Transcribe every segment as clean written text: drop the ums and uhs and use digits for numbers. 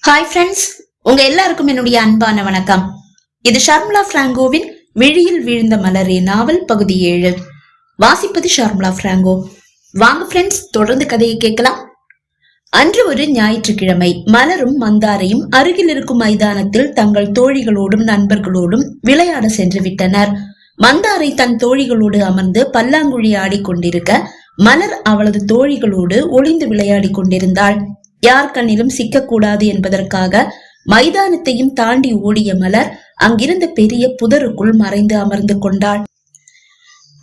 Hi friends, உங்க எல்லாருக்கும் என்னுடைய அன்பான வணக்கம். இது ஷர்மிளா பிராங்கோவின் விழியில் விழுந்த மலரே நாவல் பகுதி 7. வாசிப்பது ஷர்மிளா பிராங்கோ. வாங்க ஃப்ரெண்ட்ஸ், தொடர்ந்து கதையை கேட்கலாம். அன்று ஒரு ஞாயிற்றுக்கிழமை மலரும் மந்தாரையும் அருகில் இருக்கும் மைதானத்தில் தங்கள் தோழிகளோடும் நண்பர்களோடும் விளையாட சென்று விட்டனர். மந்தாரை தன் தோழிகளோடு அமர்ந்து பல்லாங்குழி ஆடிக்கொண்டிருக்க, மலர் அவளது தோழிகளோடு ஒளிந்து விளையாடி கொண்டிருந்தாள். யார் கண்ணிலும் சிக்கக்கூடாது என்பதற்காக மைதானத்தையும் தாண்டி ஓடிய மலர் அங்கிருந்த பெரிய புதருக்குள் மறைந்து அமர்ந்து கொண்டாள்.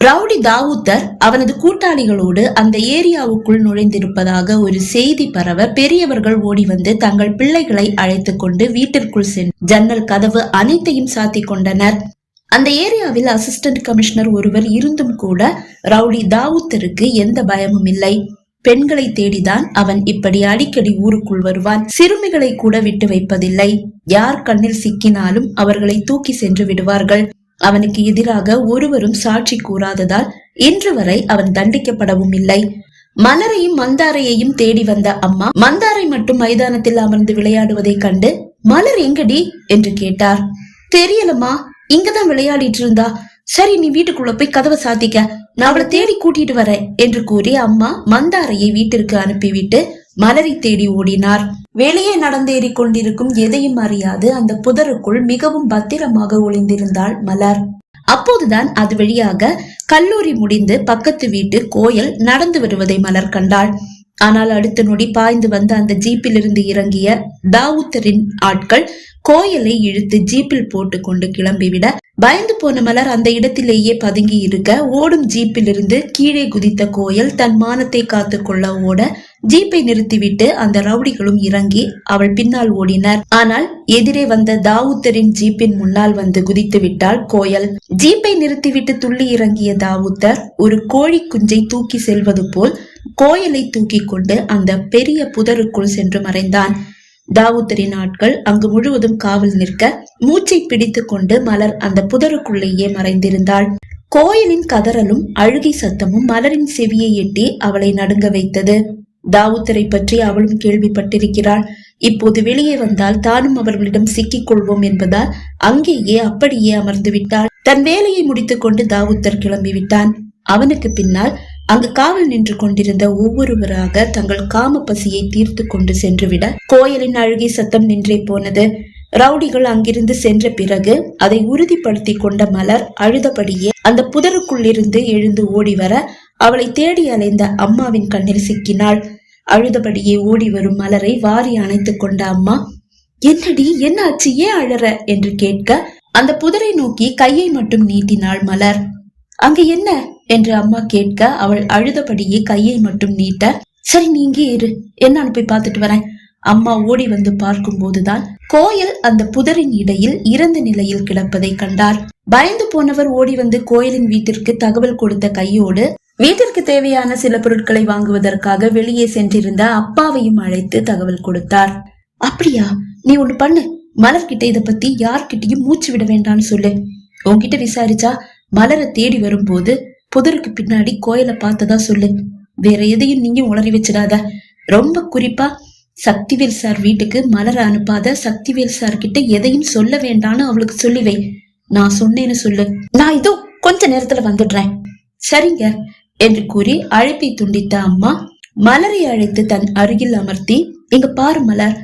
ரவுடி தாவூத்தர் அவனது கூட்டாளிகளோடு அந்த ஏரியாவுக்குள் நுழைந்திருப்பதாக ஒரு செய்தி பரவ பெரியவர்கள் ஓடி வந்து தங்கள் பிள்ளைகளை அழைத்துக் கொண்டு வீட்டிற்குள் சென்று ஜன்னல் கதவு அனைத்தையும் சாத்தி கொண்டனர். அந்த ஏரியாவில் அசிஸ்டன்ட் கமிஷனர் ஒருவர் இருந்தும் கூட ரவுடி தாவூத்தருக்கு எந்த பயமும் இல்லை. பெண்களை தேடிதான் அவன் இப்படி அடிக்கடி ஊருக்குள் வருவான். சிறுமிகளை கூட விட்டு வைப்பதில்லை. யார் கண்ணில் சிக்கினாலும் அவர்களை தூக்கி சென்று விடுவார்கள். அவனுக்கு எதிராக ஒருவரும் சாட்சி கூறாததால் இன்று வரை அவன் தண்டிக்கப்படவும் இல்லை. மலரையும் மந்தாரையையும் தேடி வந்த அம்மா மந்தாரை மட்டும் மைதானத்தில் அமர்ந்து விளையாடுவதை கண்டு, மலர் எங்கடி என்று கேட்டார். தெரியலம்மா, இங்கதான் விளையாடிட்டு இருந்தா. சரி, நீ வீட்டுக்குள்ள போய் கதவை சாத்திக்க, நான் அவளை தேடி கூட்டிட்டு வரேன் என்று கூறி அம்மா மந்தாரையை வீட்டிற்கு அனுப்பிவிட்டு மலரை தேடி ஓடினார். வெளியே நடந்தேறி கொண்டிருக்கும் எதையும் அறியாது அந்த புதருக்குள் மிகவும் பத்திரமாக ஒளிந்திருந்தாள் மலர். அப்போதுதான் அது வழியாக கல்லூரி முடிந்து பக்கத்து வீட்டு கோயில் நடந்து வருவதை மலர் கண்டாள். ஆனால் அடுத்த நொடி பாய்ந்து வந்த அந்த ஜீப்பில் இருந்து இறங்கிய தாவூத்தரின் ஆட்கள் கோயலை இழுத்து ஜீப்பில் போட்டு கொண்டு கிளம்பிவிட, பயந்து போன மலர் அந்த இடத்திலேயே பதுங்கி இருக்க, ஓடும் ஜீப்பில் இருந்து கீழே குதித்த கோயல் தன் மானத்தை காத்து கொள்ள ஓட, ஜீப்பை நிறுத்திவிட்டு அந்த ரவுடிகளும் இறங்கி அவள் பின்னால் ஓடினர். ஆனால் எதிரே வந்த தாவூத்தரின் ஜீப்பின் முன்னால் வந்து குதித்து விட்டாள் கோயல். ஜீப்பை நிறுத்திவிட்டு துள்ளி இறங்கிய தாவூத்தர் ஒரு கோழி குஞ்சை தூக்கி செல்வது போல் கோயலை தூக்கி கொண்டு அந்த பெரிய புதருக்குள் சென்று மறைந்தான். தாவூத்தரின் ஆட்கள் அங்கு முழுவதும் காவல் நிற்க, மூச்சை பிடித்து கொண்டு மலர் அந்த புதருக்குள்ளேயே மறைந்திருந்தாள். கோயிலின் கதறலும் அழுகை சத்தமும் மலரின் செவியை எட்டி அவளை நடுங்க வைத்தது. தாவூத்தரை பற்றி அவளும் கேள்விப்பட்டிருக்கிறாள். இப்போது வெளியே வந்தால் தானும் அவர்களிடம் சிக்கிக் கொள்வோம் என்பதால் அங்கேயே அப்படியே அமர்ந்து விட்டாள். தன் வேலையை முடித்துக் கொண்டு தாவூத்தர் கிளம்பிவிட்டான். அவனுக்கு பின்னால் அங்கு காவல் நின்று கொண்டிருந்த ஒவ்வொருவராக தங்கள் காம பசியை தீர்த்து கொண்டு சென்றுவிட, கோயிலின் அழுகை சத்தம் நின்றே போனது. ரவுடிகள் அங்கிருந்து சென்ற பிறகு அதை உறுதிப்படுத்தி கொண்ட மலர் அழுதபடியே அந்த புதருக்குள்ளிருந்து எழுந்து ஓடி வர, அவளை தேடி அலைந்த அம்மாவின் கண்ணில் சிக்கினாள். அழுதபடியே ஓடி வரும் மலரை வாரி அணைத்துக் கொண்ட அம்மா, என்னடி, என்ன ஆச்சு, ஏன் அழற என்று கேட்க, அந்த புதரை நோக்கி கையை மட்டும் நீட்டினாள் மலர். அங்க என்ன என்று அம்மா கேட்க, அவள் அழுதபடியே கையை மட்டும் நீட்ட, சரி நீ இங்கே இரு, என்னன்னு போய் பார்த்துட்டு வரேன். அம்மா ஓடி வந்து பார்க்கும் போதுதான் கோயில் அந்த புதரின் இடையில் இறந்த நிலையில் கிடப்பதை கண்டார். பயந்து போனவர் ஓடி வந்து கோயிலின் வீட்டிற்கு தகவல் கொடுத்த கையோடு வீட்டிற்கு தேவையான சில பொருட்களை வாங்குவதற்காக வெளியே சென்றிருந்த அப்பாவையும் அழைத்து தகவல் கொடுத்தார். அப்படியா, நீ ஒண்ணு பண்ணு, மலர்கிட்ட இத பத்தி யார்கிட்டயும் மூச்சு விட வேண்டாம்னு சொல்லு. உன்கிட்ட விசாரிச்சா மலரை தேடி வரும்போது புதருக்கு பின்னாடி கோயிலை பார்த்ததா சொல்லு. வேற எதையும் நீயும் உளறி வச்சிடாத. ரொம்ப குறிப்பா சக்திவேல் சார் வீட்டுக்கு மலரை அனுப்பாத, சக்திவேல் சார் கிட்ட எதையும் சொல்ல வேண்டான்னு அவளுக்கு சொல்லிவை. நான் சொன்னேன்னு சொல்லு. நான் இதோ கொஞ்ச நேரத்துல வந்துடுறேன். சரிங்க என்று கூறி அழைப்பை துண்டித்த அம்மா மலரை அழைத்து தன் அருகில் அமர்த்தி, இங்க பாரு மலர்,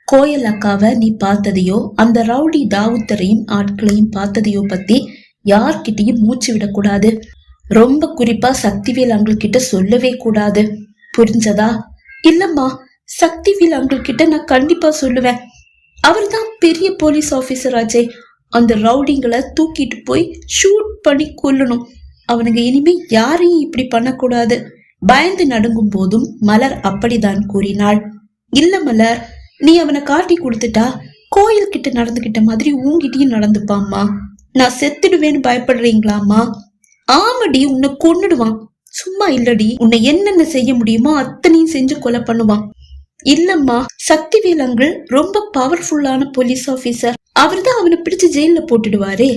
கோயில் அக்காவை நீ பார்த்ததையோ அந்த ரவுடி தாவூத்தரையும் ஆட்களையும் பார்த்ததையோ பத்தி யார்கிட்டயும் மூச்சு விடக்கூடாது. ரொம்ப குறிப்பா சக்திவேல் அங்கிள் கிட்ட சொல்லவே கூடாது, புரிஞ்சதா? இல்லம்மா, சக்திவேல் அங்கிள் கிட்ட நான் கண்டிப்பா சொல்லுவேன். அவர்தான் பெரிய போலீஸ் ஆபீசர் ஆச்சே. அந்த ரவுடிங்களை தூக்கிட்டு போய் ஷூட் பண்ணி கொல்லணும். அவனுங்க இனிமே யாரையும் இப்படி பண்ணக்கூடாது. பயந்து நடுங்கும் போதும் மலர் அப்படிதான் கூறினாள். இல்ல மலர், நீ அவனை காட்டி கொடுத்துட்டா கோயில் கிட்ட நடந்துகிட்ட மாதிரி உன்கிட்டயும் நடந்துப்பாம்மா. நான் செத்துடுவேன்னு பயப்படுறீங்களாமா? ஆமடி, உன்னை கொன்னுடுவான். சும்மா இல்லடி, உன்னை என்னென்ன செய்ய முடியுமோ அத்தனையும் செஞ்சு கொலை பண்ணுவான். இல்லம்மா, சக்திவேல் அங்கிள் ரொம்ப பவர்ஃபுல்லான போலீஸ் ஆபீசர். அவர் தான் அவனை பிடிச்சு ஜெயில போட்டுடுவாரே.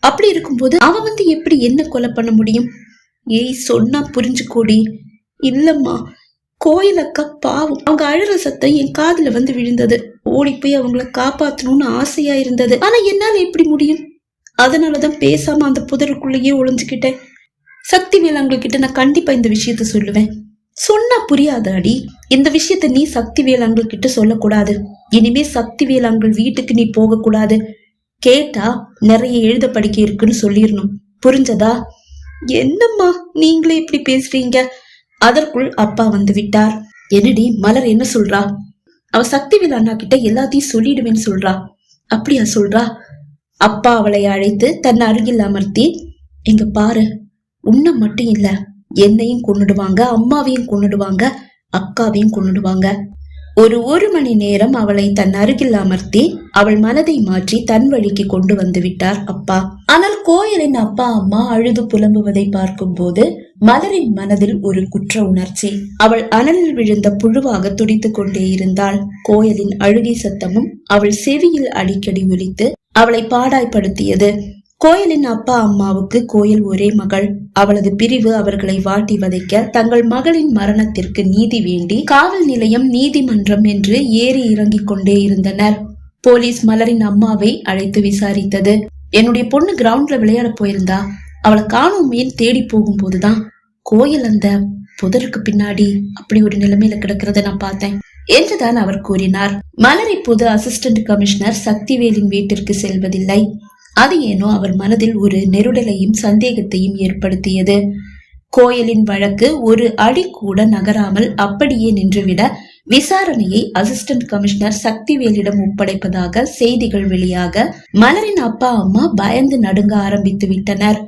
அப்படி இருக்கும்போது அவன் வந்து எப்படி என்ன கொலை பண்ண முடியும்? ஏய், சொன்னா புரிஞ்சுக்கோடி. இல்லம்மா, கோயில் அக்கா பாவம், அவங்க அழுற சத்தம் என் காதுல வந்து விழுந்தது. ஓடி போய் அவங்கள காப்பாத்தணும்னு ஆசையா இருந்தது. ஆனா என்னால எப்படி முடியும்? அதனாலதான் பேசாம அந்த புதருக்குள்ளேயே ஒளிஞ்சுக்கிட்டேன். சக்திவேல் அங்கிட்ட நான் கண்டிப்பா இந்த விஷயத்த சொல்லுவேன். சொன்னா புரியாதாடி? இந்த விஷயத்த நீ சக்திவேல் அங்கிள் கிட்ட சொல்லக்கூடாது. இனிமே சக்திவேல் அங்கிள் வீட்டுக்கு நீ போக கூடாது. கேட்டா நிறைய எழுத படிக்க இருக்குன்னு சொல்லிடணும். புரிஞ்சதா? என்னம்மா நீங்களே இப்படி பேசுறீங்க? அதற்குள் அப்பா வந்து விட்டார். என்னடி மலர் என்ன சொல்றா? அவ சக்திவேல் அண்ணா கிட்ட எல்லாத்தையும் சொல்லிடுவேன்னு சொல்றா. அப்படியா சொல்றா? அப்பா அவளை அழைத்து தன் அருகில் அமர்த்தி, எங்க பாரு, உன்னை மட்டும் இல்ல, என்னையும் கொன்னுடுவாங்க, அம்மாவையும் கொன்னுடுவாங்க, அக்காவையும் கொன்னுடுவாங்க. ஒரு மணி நேரம் அவளை தன் அருகில் அமர்த்தி அவள் மனதை மாற்றி தன் வழிக்கு கொண்டு வந்து விட்டார் அப்பா. ஆனால் கோயலின் அப்பா அம்மா அழுது புலம்புவதை பார்க்கும் போது மலரின் மனதில் ஒரு குற்ற உணர்ச்சி. அவள் அனலில் விழுந்த புழுவாக துடித்துக் கொண்டே இருந்தாள். கோயலின் அழுகை சத்தமும் அவள் செவியில் அடிக்கடி ஒலித்து அவளை பாடாய்படுத்தியது. கோயலின் அப்பா அம்மாவுக்கு கோயல் ஒரே மகள். அவளது பிரிவு அவர்களை வாட்டி வதைக்க தங்கள் மகளின் மரணத்திற்கு நீதி வேண்டி காவல் நிலையம், நீதிமன்றம் என்று ஏறி இறங்கிக் கொண்டே இருந்தனர். போலீஸ் மலரின் அம்மாவை அழைத்து விசாரித்தது. என்னுடைய பொண்ணு கிரவுண்ட்ல விளையாட போயிருந்தா, அவளை காணோமேன்னு தேடி போகும்போதுதான் கோயல் அந்த புதருக்கு பின்னாடி அப்படி ஒரு நிலைமையில கிடக்கிறத நான் பார்த்தேன் என்றுதான் அவர் கூறினார். மலர் இப்போது அசிஸ்டன்ட் கமிஷனர் சக்திவேலின் வீட்டிற்கு செல்வதில்லை. அது ஏனோ அவர் மனதில் ஒரு நெருடலையும் சந்தேகத்தையும் ஏற்படுத்தியது. கோயலின் வழக்கு ஒரு அடி கூட நகராமல் அப்படியே நின்றுவிட விசாரணையை அசிஸ்டன்ட் கமிஷனர் சக்திவேலிடம் ஒப்படைப்பதாக செய்திகள் வெளியாக மலரின் அப்பா அம்மா பயந்து நடுங்க ஆரம்பித்து விட்டனர்.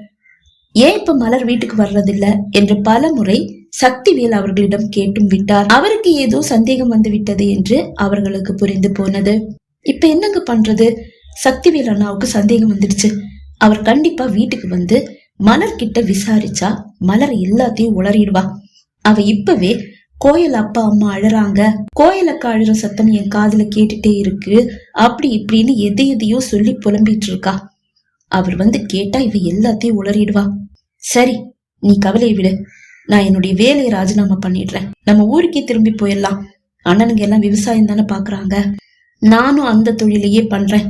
ஏன் இப்ப மலர் வீட்டுக்கு வர்றதில்ல என்று பல முறை சக்திவேல் அவர்களிடம் கேட்டும் விட்டார். அவருக்கு ஏதோ சந்தேகம் வந்து விட்டது என்று அவர்களுக்கு புரிந்து போனது. இப்ப என்னங்க பண்றது? சக்திவேல் அண்ணாவுக்கு சந்தேகம் வந்துடுச்சு. அவர் கண்டிப்பா வீட்டுக்கு வந்து மலர் கிட்ட விசாரிச்சா மலர் எல்லாத்தையும் உளறிடுவா. அவ இப்பவே கோயல் அப்பா அம்மா அழறாங்க, கோயல் அக்கா அழுற சத்தம் என் காதுல கேட்டுட்டே இருக்கு, அப்படி இப்படின்னு எதையோ சொல்லி புலம்பிட்டு இருக்கா. அவர் வந்து கேட்டா இவ எல்லாத்தையும் உளறிடுவா. சரி, நீ கவலையை விடு. நான் என்னுடைய வேலையை ராஜினாமா பண்ணிடுறேன். நம்ம ஊருக்கே திரும்பி போயிடலாம். அண்ணனுங்க எல்லாம் விவசாயம் தானே பாக்குறாங்க. நானும் அந்த தொழிலையே பண்றேன்.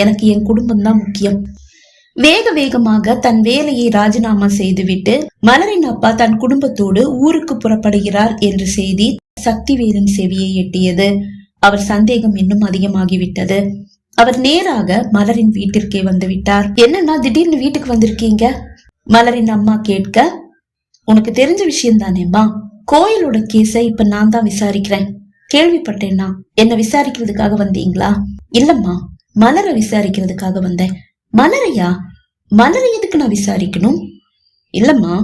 எனக்கு என் குடும்பம் தான் முக்கியம். வேக வேகமாக தன் வேலையை ராஜினாமா செய்துவிட்டு மலரின் அப்பா தன் குடும்பத்தோடு ஊருக்கு புறப்படுகிறார் என்ற செய்தி சக்திவேலின் செவியை எட்டியது. அவர் சந்தேகம் இன்னும் அதிகமாகிவிட்டது. அவர் நேராக மலரின் வீட்டிற்கே வந்து விட்டார். என்னன்னா திடீர்னு வீட்டுக்கு வந்திருக்கீங்க? மலரின் அம்மா கேட்க, உனக்கு தெரிஞ்ச விஷயம் தானேம்மா, கோயிலோட கேஸ இப்ப நான் தான் விசாரிக்கிறேன். கேள்விப்பட்டேன்னா என்ன விசாரிக்கிறதுக்காக வந்தீங்களா? இல்லம்மா, மலரை விசாரிக்கிறதுக்காக வந்தேன். மலரையா? மலரை எதுக்கு நான் விசாரிக்கணும்? இல்லம்மா,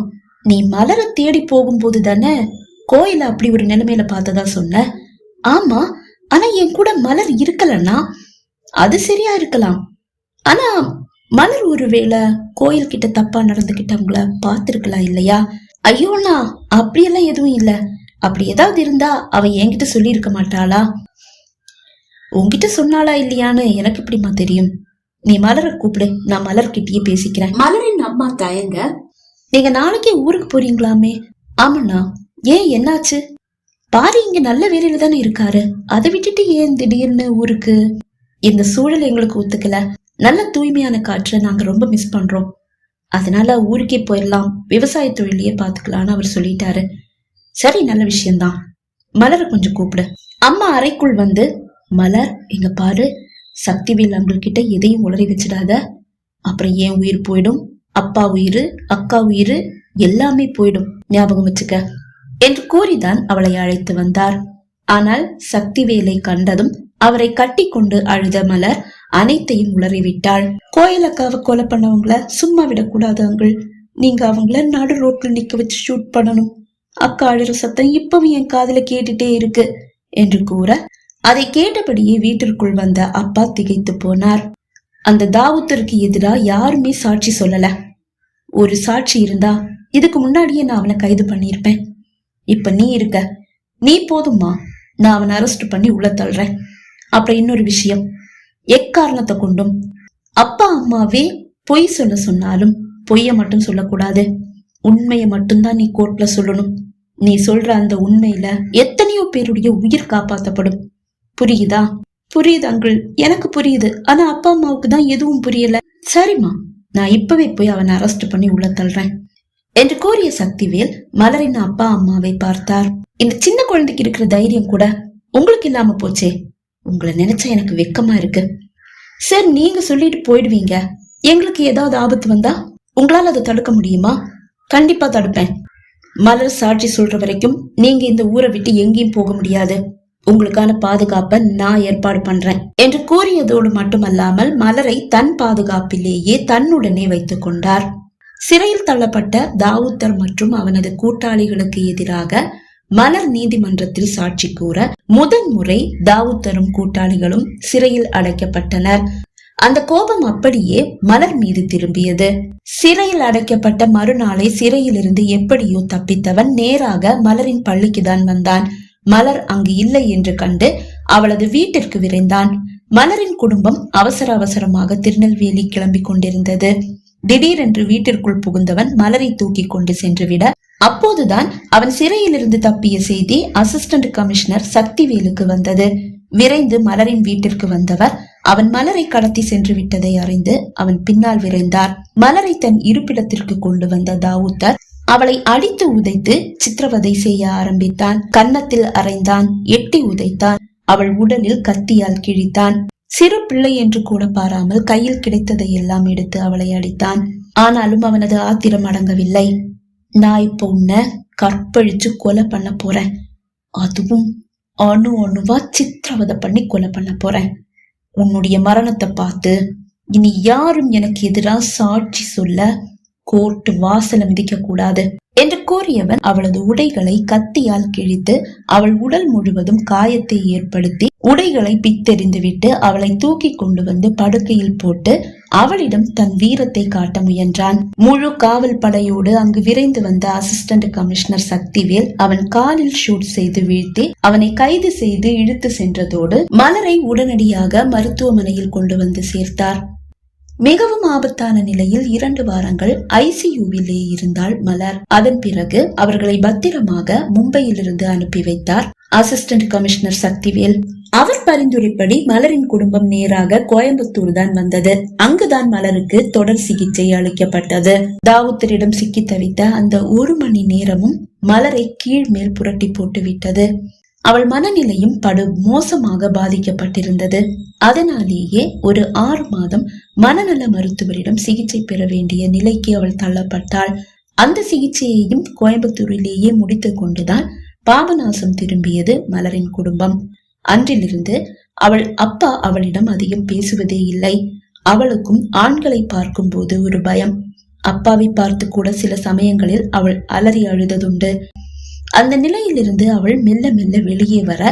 நீ மலரை தேடி போகும்போது தானே கோயில அப்படி ஒரு நிலைமையில பார்த்ததா சொன்ன. ஆமா, ஆனா என் கூட மலர் இருக்கலன்னா அது சரியா இருக்கலாம். ஆனா மலர் ஒருவேளை கோயில் கிட்ட தப்பா நடந்துகிட்டு அவங்கள பார்த்திருக்கலாம் இல்லையா? ஐயோண்ணா, அப்படியெல்லாம் எதுவும் இல்ல. அப்படி ஏதாவது இருந்தா அவ என்கிட்ட சொல்லி இருக்க மாட்டாளா? உன்கிட்ட சொன்னாளா இல்லையான்னு எனக்கு எப்படிமா தெரியும்? நீ மலரை கூப்பிடு, நான் மலர்கிட்டயே பேசிக்கிறேன். மலரின் அம்மா தயங்க, நீங்க நாளைக்கே ஊருக்கு போறீங்களாமே? ஆமாண்ணா. ஏன், என்னாச்சு? பாரு, இங்க நல்ல வேலையில தானே இருக்காரு, அதை விட்டுட்டு ஏன் திடீர்னு ஊருக்கு? இந்த சூழல் எங்களுக்கு ஒத்துக்கல. நல்ல தூய்மையான காற்றை நாங்க ரொம்ப மிஸ் பண்றோம். அதனால ஊருக்கே போயிடலாம், விவசாய தொழிலையே பாத்துக்கலான்னு அவர் சொல்லிட்டாரு. சரி, நல்ல விஷயம்தான். மலரை கொஞ்சம் கூப்பிடு. அம்மா அறைக்குள் வந்து, மலர், இங்க பாரு, சக்திவேல் அவங்கள்கிட்ட எதையும் உளறி வச்சிடாத. அப்புறம் ஏன் உயிர் போயிடும், அப்பா உயிர், அக்கா உயிர் எல்லாமே போயிடும், ஞாபகம் வச்சுக்க என்று கூறிதான் அவளை அழைத்து வந்தார். ஆனால் சக்திவேலை கண்டதும் அவரை கட்டி கொண்டு அழுத மலர் அனைத்தையும் உளறிவிட்டாள். கோயில் அக்காவை கொலை பண்ணவங்கள சும்மா விடக்கூடாது அங்கிள். நீங்க அவங்கள நடு ரோட்ல நிக்க வச்சு ஷூட் பண்ணணும். அக்கா அழுற சத்தம் இப்பவும் என் காதுல கேட்டுட்டே இருக்கு என்று கூற, அதை கேட்டபடியே வீட்டிற்குள் வந்த அப்பா திகைத்து போனார். அந்த தாவூத்தருக்கு எதிரா யாருமே சாட்சி சொல்லல. ஒரு சாட்சி இருந்தா இதுக்கு முன்னாடியே நான் அவனை கைது பண்ணிருப்பேன். இப்ப நீ இருக்க, நீ போதுமா, நான் அவனை அரெஸ்ட் பண்ணி உள்ள தள்ளுறேன். அப்புறம் இன்னொரு விஷயம், எக்காரணத்தை கொண்டும் அப்பா அம்மாவே பொய் சொன்னாலும் பொய்ய மட்டும் சொல்லக்கூடாது. உண்மையை மட்டும்தான் நீ கோர்ட்ல சொல்லணும். நீ சொல்ற அந்த உண்மையில எத்தனையோ பேருடைய உயிர் காப்பாத்தப்படும். புரியுதா? புரியுது அங்கிள், எனக்கு புரியுது. ஆனா அப்பா அம்மாவுக்கு தான் எதுவும் புரியல. சரிம்மா, நான் இப்பவே போய் அவனை அரெஸ்ட் பண்ணி உள்ள தள்ளுறேன் என்று கூறிய சக்திவேல் மலரின் அப்பா அம்மாவை பார்த்தார். இந்த சின்ன குழந்தைக்கு இருக்கிற தைரியம் கூட உங்களுக்கு இல்லாம போச்சே. உங்களை நினைச்சா எனக்கு வெக்கமா இருக்கு. சார், நீங்க சொல்லிட்டு போயிடுவீங்க. எங்களுக்கு ஏதாவது ஆபத்து வந்தா உங்களால அதை தடுக்க முடியுமா? கண்டிப்பா தடுப்பேன். மலர் சாட்சி சொல்ற வரைக்கும் நீங்க இந்த ஊரை விட்டு எங்கேயும் போக முடியாது. உங்களுக்கான பாதுகாப்பை நான் ஏற்பாடு பண்றேன் என்று கூறியதோடு மட்டுமல்லாமல் மலரை தன் பாதுகாப்பிலேயே தன்னுடனே வைத்துக் கொண்டார். சிறையில் தள்ளப்பட்ட தாவூத்தர் மற்றும் அவனது கூட்டாளிகளுக்கு எதிராக மலர் நீதிமன்றத்தில் சாட்சி கூற முதன்முறை தாவூத்தரும் கூட்டாளிகளும் சிறையில் அடைக்கப்பட்டனர். அந்த கோபம் அப்படியே மலர் மீது திரும்பியது. சிறையில் அடைக்கப்பட்ட மறுநாளை சிறையிலிருந்து எப்படியோ தப்பித்தவன் நேராக மலரின் பள்ளிக்குதான் வந்தான். மலர் அங்கு இல்லை என்று கண்டு அவளது வீட்டிற்கு விரைந்தான். மலரின் குடும்பம் அவசர அவசரமாக திருநெல்வேலி கிளம்பி கொண்டிருந்தது. திடீரென்று வீட்டிற்குள் புகுந்தவன் மலரை தூக்கி கொண்டு சென்றுவிட அப்போதுதான் அவன் சிறையிலிருந்து தப்பிய செய்தி அசிஸ்டன்ட் கமிஷனர் சக்திவேலுக்கு வந்தது. விரைந்து மலரின் வீட்டிற்கு வந்தவர் அவன் மலரை கடத்தி சென்று விட்டதை அறிந்து அவன் பின்னால் விரைந்தார். மலரை தன் இருப்பிடத்திற்கு கொண்டு வந்த தாவூத்தர் அவளை அடித்து உதைத்து சித்திரவதை செய்ய ஆரம்பித்தான். கன்னத்தில் அறைந்தான், எட்டி உதைத்தான், அவள் உடலில் கத்தியால் கிழித்தான். சிறு பிள்ளை என்று கூட பாராமல் கையில் கிடைத்ததை எல்லாம் எடுத்து அவளை அடித்தான். ஆனாலும் அவனது ஆத்திரம் அடங்கவில்லை. நான் இப்ப உன்னை கற்பழிச்சு கொலை பண்ண போறேன். அதுவும் அணு அணுவா சித்திரவதை பண்ணி கொலை பண்ண போறேன். உன்னுடைய மரணத்தை பார்த்து இனி யாரும் எனக்கு எதிராக சாட்சி சொல்ல கோர்ட்டு வாசல மிதிக்க கூடாது என்று கூறியவன் அவளது உடைகளை கத்தியால் கிழித்து அவள் உடல் முழுவதும் காயத்தை ஏற்படுத்தி உடைகளை பித்தெறிந்துவிட்டு அவளை தூக்கி கொண்டு வந்து படுக்கையில் போட்டு அவளிடம் தன் வீரத்தை காட்ட முயன்றான். முழு காவல் படையோடு அங்கு விரைந்து வந்த அசிஸ்டன்ட் கமிஷனர் சக்திவேல் அவன் காலில் ஷூட் செய்து வீழ்த்தி அவனை கைது செய்து இழுத்து சென்றதோடு மலரை உடனடியாக மருத்துவமனையில் கொண்டு வந்து சேர்த்தார். மிகவும் ஆபத்தான நிலையில் 2 வாரங்கள் ஐசியூவிலே இருந்தாள் மலர். அதன் பிறகு அவர்களை பத்திரமாக மும்பையிலிருந்து அனுப்பி வைத்தார் அசிஸ்டன்ட் கமிஷனர் சக்திவேல். அவர் பரிந்துரைப்படி மலரின் குடும்பம் நேராக கோயம்புத்தூர் தான் வந்தது. அங்குதான் மலருக்கு தொடர் சிகிச்சை அளிக்கப்பட்டது. தாவூத்தரிடம் சிக்கி தவித்த அந்த 1 மணி நேரமும் மலரை கீழ்மேல் புரட்டி போட்டு விட்டது. அவள் மனநிலையும் படு மோசமாக பாதிக்கப்பட்டிருந்தது. அதனாலேயே ஒரு 6 மாதம் மனநல மருத்துவரிடம் சிகிச்சை பெற வேண்டிய நிலைக்கு அவள் தள்ளப்பட்டாள். அந்த சிகிச்சையையும் கோயம்புத்தூரிலேயே முடித்துக் கொண்டுதான் பாபநாசம் திரும்பியது மலரின் குடும்பம். அன்றிலிருந்து அவள் அப்பா அவளிடம் அதிகம் பேசுவதே இல்லை. அவளுக்கும் ஆண்களை பார்க்கும் போது ஒரு பயம். அப்பாவை பார்த்து கூட சில சமயங்களில் அவள் அலறி அழுததுண்டு. அந்த நிலையிலிருந்து அவள் மெல்ல மெல்ல வெளியே வர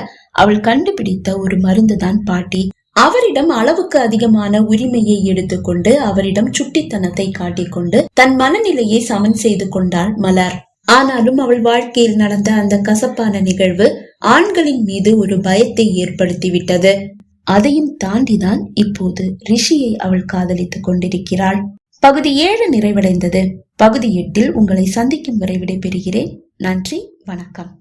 அவள் கண்டுபிடித்த ஒரு மருந்துதான் பாட்டி. அவரிடம் அளவுக்கு அதிகமான உரிமையை எடுத்துக்கொண்டு அவரிடம் சுட்டித்தனத்தை காட்டிக்கொண்டு தன் மனநிலையை சமன் செய்து கொண்டாள் மலர். ஆனாலும் அவள் வாழ்க்கையில் நடந்த அந்த கசப்பான நிகழ்வு ஆண்களின் மீது ஒரு பயத்தை ஏற்படுத்தி விட்டது. அதையும் தாண்டிதான் இப்போது ரிஷியை அவள் காதலித்துக் கொண்டிருக்கிறாள். பகுதி 7 நிறைவடைந்தது. பகுதி 8 உங்களை சந்திக்கும் வரை விடைபெறுகிறேன். நன்றி, வணக்கம்.